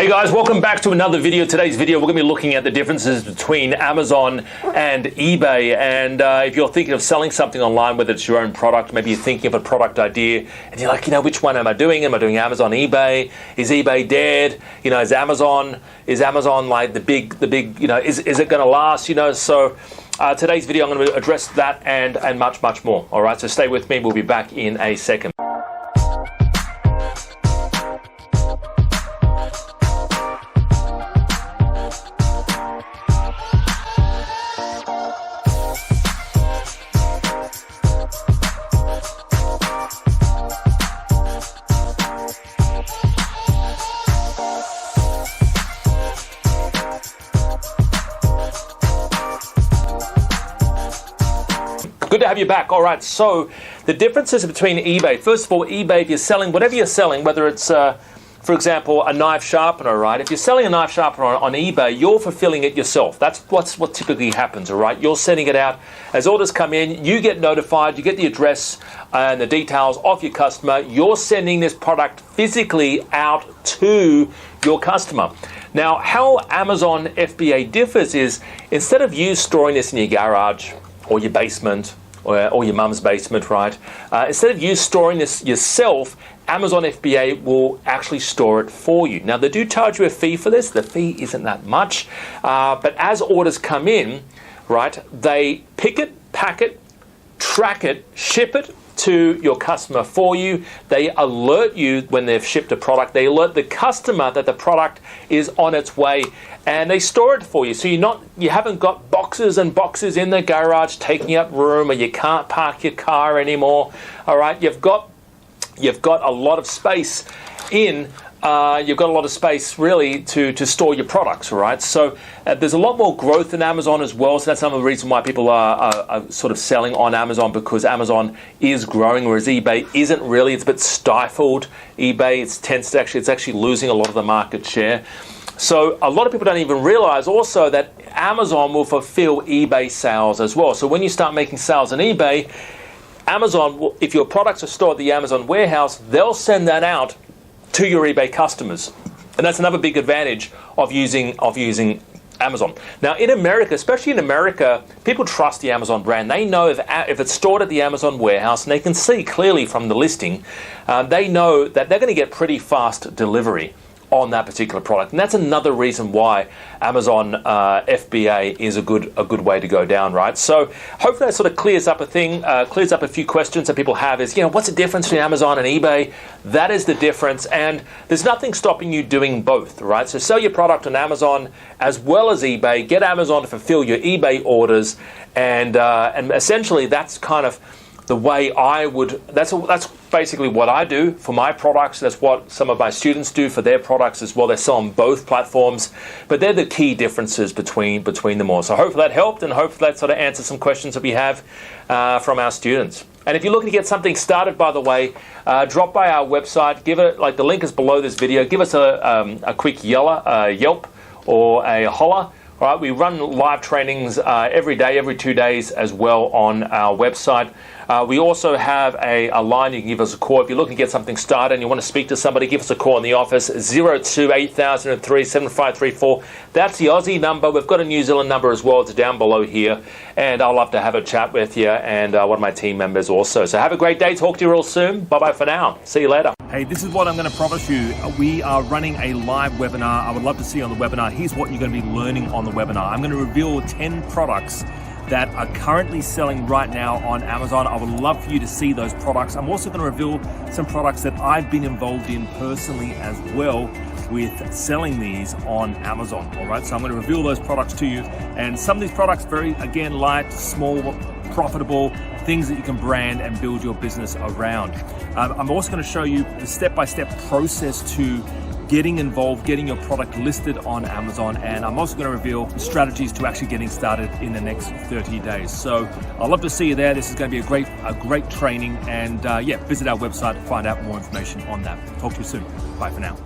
Hey guys, welcome back to another video. Today's video, we're going to be looking at the differences between Amazon and eBay. And if you're thinking of selling something online, whether it's your own product, maybe you're thinking of a product idea, and you're like, which one am I doing? Am I doing Amazon, eBay? Is eBay dead? Is Amazon like the big, is it going to last? So today's video, I'm going to address that and much, much more. All right, so stay with me. We'll be back in a second. Good to have you back. All right, so the differences between eBay. First of all, eBay, if you're selling, whatever you're selling, whether it's, for example, a knife sharpener, right? If you're selling a knife sharpener on eBay, you're fulfilling it yourself. That's what typically happens, all right? You're sending it out. As orders come in, you get notified, you get the address and the details of your customer. You're sending this product physically out to your customer. Now, how Amazon FBA differs is instead of you storing this in your garage or your basement, or your mum's basement, right? Instead of you storing this yourself, Amazon FBA will actually store it for you. Now, they do charge you a fee for this. The fee isn't that much. But as orders come in, right, they pick it, pack it, track it, ship it to your customer for you. They alert you when they've shipped a product. They alert the customer that the product is on its way, and they store it for you. So you haven't got boxes and boxes in the garage taking up room, or you can't park your car anymore. All right, you've got a lot of space really to store your products, right? So there's a lot more growth in Amazon as well. So that's another reason why people are sort of selling on Amazon, because Amazon is growing, whereas eBay isn't really. It's a bit stifled. eBay, it's actually losing a lot of the market share. So a lot of people don't even realize also that Amazon will fulfill eBay sales as well. So when you start making sales on eBay, Amazon will, if your products are stored at the Amazon warehouse, they'll send that out to your eBay customers. And that's another big advantage of using Amazon. Now in America, especially in America, people trust the Amazon brand. They know if it's stored at the Amazon warehouse, and they can see clearly from the listing, they know that they're going to get pretty fast delivery on that particular product. And that's another reason why Amazon FBA is a good way to go down, right? So hopefully that sort of clears up a few questions that people have is, what's the difference between Amazon and eBay? That is the difference, and there's nothing stopping you doing both, right? So sell your product on Amazon as well as eBay, get Amazon to fulfill your eBay orders, and essentially that's kind of the way that's basically what I do for my products. That's what some of my students do for their products as well. They sell on both platforms, but they're the key differences between them all. So hopefully that helped, and hopefully that sort of answers some questions that we have from our students. And if you're looking to get something started, by the way, drop by our website. Give it, like the link is below this video. Give us a quick Yelp or a holler. All right, we run live trainings every day, every 2 days as well on our website. We also have a line you can give us a call. If you're looking to get something started and you want to speak to somebody, give us a call in the office, 02-8003-7534. That's the Aussie number. We've got a New Zealand number as well. It's down below here. And I'd love to have a chat with you and one of my team members also. So have a great day. Talk to you real soon. Bye-bye for now. See you later. Hey, this is what I'm going to promise you. We are running a live webinar. I would love to see you on the webinar. Here's what you're going to be learning on the webinar. I'm going to reveal 10 products that are currently selling right now on Amazon. I would love for you to see those products. I'm also going to reveal some products that I've been involved in personally as well with selling these on Amazon. All right, so I'm going to reveal those products to you. And some of these products, very, again, light, small, profitable, things that you can brand and build your business around. I'm also going to show you the step-by-step process to getting involved, getting your product listed on Amazon, and I'm also going to reveal strategies to actually getting started in the next 30 days. So I'd love to see you there. This is going to be a great training, and visit our website to find out more information on that. Talk to you soon. Bye for now.